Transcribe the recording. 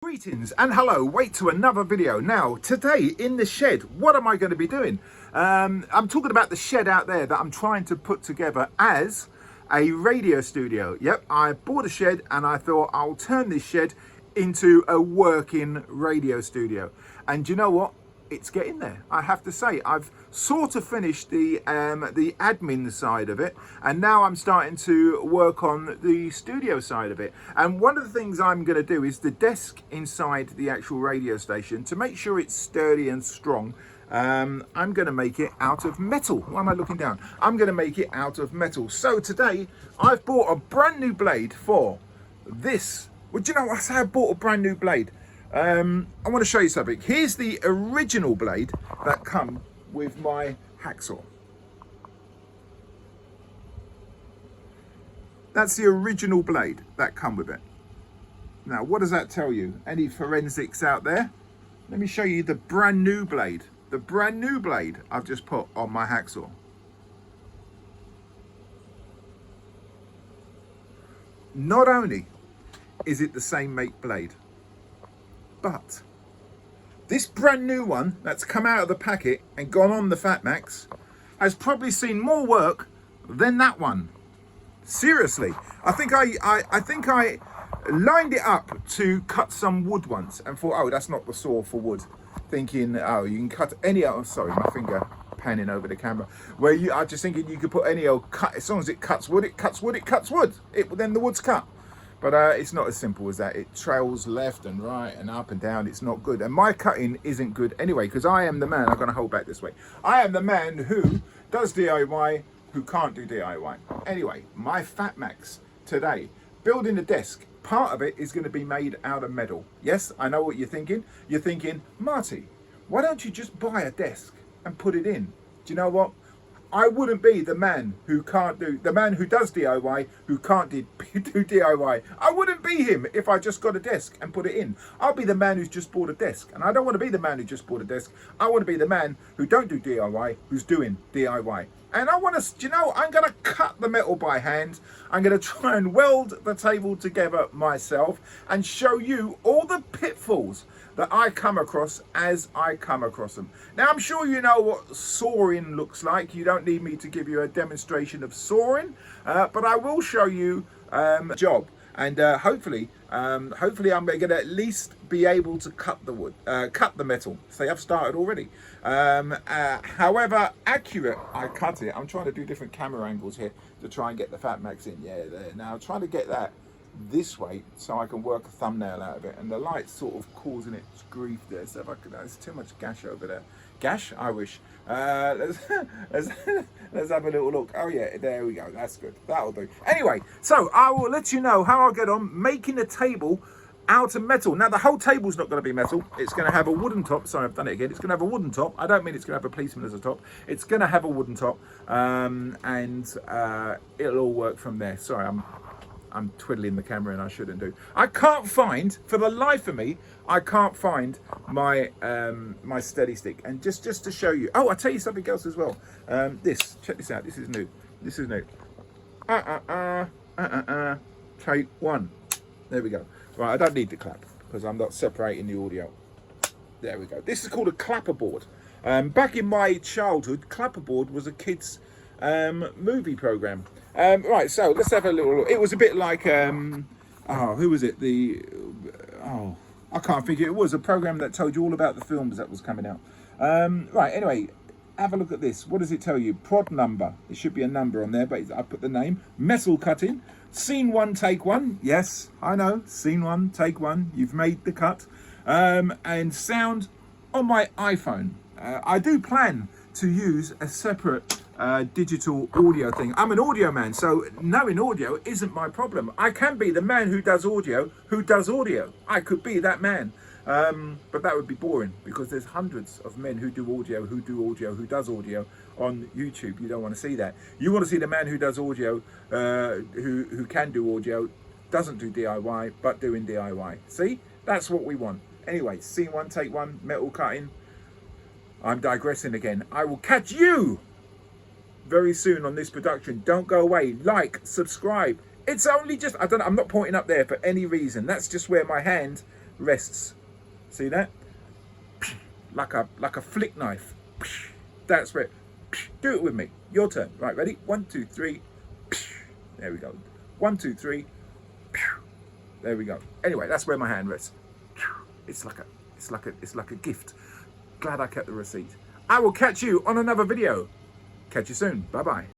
Greetings and hello, wait to another video. Now, today in the shed, what am I going to be doing? I'm talking about the shed out there that I'm trying to put together as a radio studio. Yep, I bought a shed and I thought I'll turn this shed into a working radio studio. And you know what? It's getting there. I have to say, I've sort of finished the admin side of it, and now I'm starting to work on the studio side of it. And one of the things I'm going to do is the desk inside the actual radio station, to make sure it's sturdy and strong. I'm going to make it out of metal. Why am I looking down? I'm going to make it out of metal. So today I've bought a brand new blade for this. Well, do you know what? I say I bought a brand new blade. I want to show you something. Here's the original blade that come with my hacksaw. That's the original blade that come with it. Now, what does that tell you? Any forensics out there? Let me show you the brand new blade. The brand new blade I've just put on my hacksaw. Not only is it the same make blade, but this brand new one that's come out of the packet and gone on the FATMAX has probably seen more work than that one. Seriously, I think I lined it up to cut some wood once and thought, oh, that's not the saw for wood. Thinking, oh, you can cut any old, sorry, my finger panning over the camera. Where you are just thinking you could put any old cut, as long as it cuts wood, it cuts wood, it cuts wood. Then the wood's cut. But it's not as simple as that. It trails left and right and up and down. It's not good. And my cutting isn't good anyway, because I am the man, I'm going to hold back this way. I am the man who does DIY, who can't do DIY. Anyway, my FATMAX today, building a desk, part of it is going to be made out of metal. Yes, I know what you're thinking. You're thinking, Marty, why don't you just buy a desk and put it in? Do you know what? I wouldn't be the man who can't do, the man who does DIY, who can't do DIY. I wouldn't be him if I just got a desk and put it in. I'll be the man who's just bought a desk. And I don't want to be the man who just bought a desk. I want to be the man who don't do DIY, who's doing DIY. And I want to, you know, I'm going to cut the metal by hand. I'm going to try and weld the table together myself and show you all the pitfalls that I come across as I come across them. Now, I'm sure you know what sawing looks like. You don't need me to give you a demonstration of sawing, but I will show you a job. And hopefully I'm going to at least be able to cut the wood, cut the metal. So I've started already. However accurate I cut it, I'm trying to do different camera angles here to try and get the FATMAX in. Yeah, there. Now I'm trying to get that this way so I can work a thumbnail out of it, and the light's sort of causing it grief there. So if I could, there's too much gash over there. Gash? I wish. Let's have a little look. Oh yeah, there we go. That's good. That'll do. Anyway, so I will let you know how I get on making a table out of metal. Now the whole table's not going to be metal. It's going to have a wooden top. Sorry, I've done it again. It's going to have a wooden top. I don't mean it's going to have a policeman as a top. It's going to have a wooden top, and it'll all work from there. Sorry, I'm twiddling the camera and I shouldn't do. I can't find, for the life of me, I can't find my my steady stick. And just to show you, oh, I'll tell you something else as well. Check this out. This is new. This is new. Take one. There we go. Right, I don't need the clap because I'm not separating the audio. There we go. This is called a clapperboard. Back in my childhood, clapperboard was a kid's movie program. Right, so let's have a little look. It was a bit like who was it? I can't figure. It was a program that told you all about the films that was coming out. Right, anyway, have a look at this. What does it tell you? Prod number. There should be a number on there, but I put the name. Metal cutting. Scene 1, take 1. Yes, I know. Scene 1, take 1. You've made the cut. And sound on my iPhone. I do plan to use a separate digital audio thing. I'm an audio man, so knowing audio isn't my problem. I can be the man who does audio, I could be that man. But that would be boring because there's hundreds of men who do audio, who does audio on YouTube. You don't want to see that. You want to see the man who does audio, who can do audio, doesn't do DIY, but doing DIY. See? That's what we want. Anyway, scene 1, take 1, metal cutting. I'm digressing again. I will catch you very soon on this production. Don't go away. Like, subscribe. It's only just, I'm not pointing up there for any reason. That's just where my hand rests. See that? Like a flick knife. That's where. Do it with me. Your turn. Right, ready? 1, 2, 3. There we go. 1, 2, 3. There we go. Anyway, that's where my hand rests. It's like a gift. Glad I kept the receipt. I will catch you on another video. Catch you soon. Bye bye.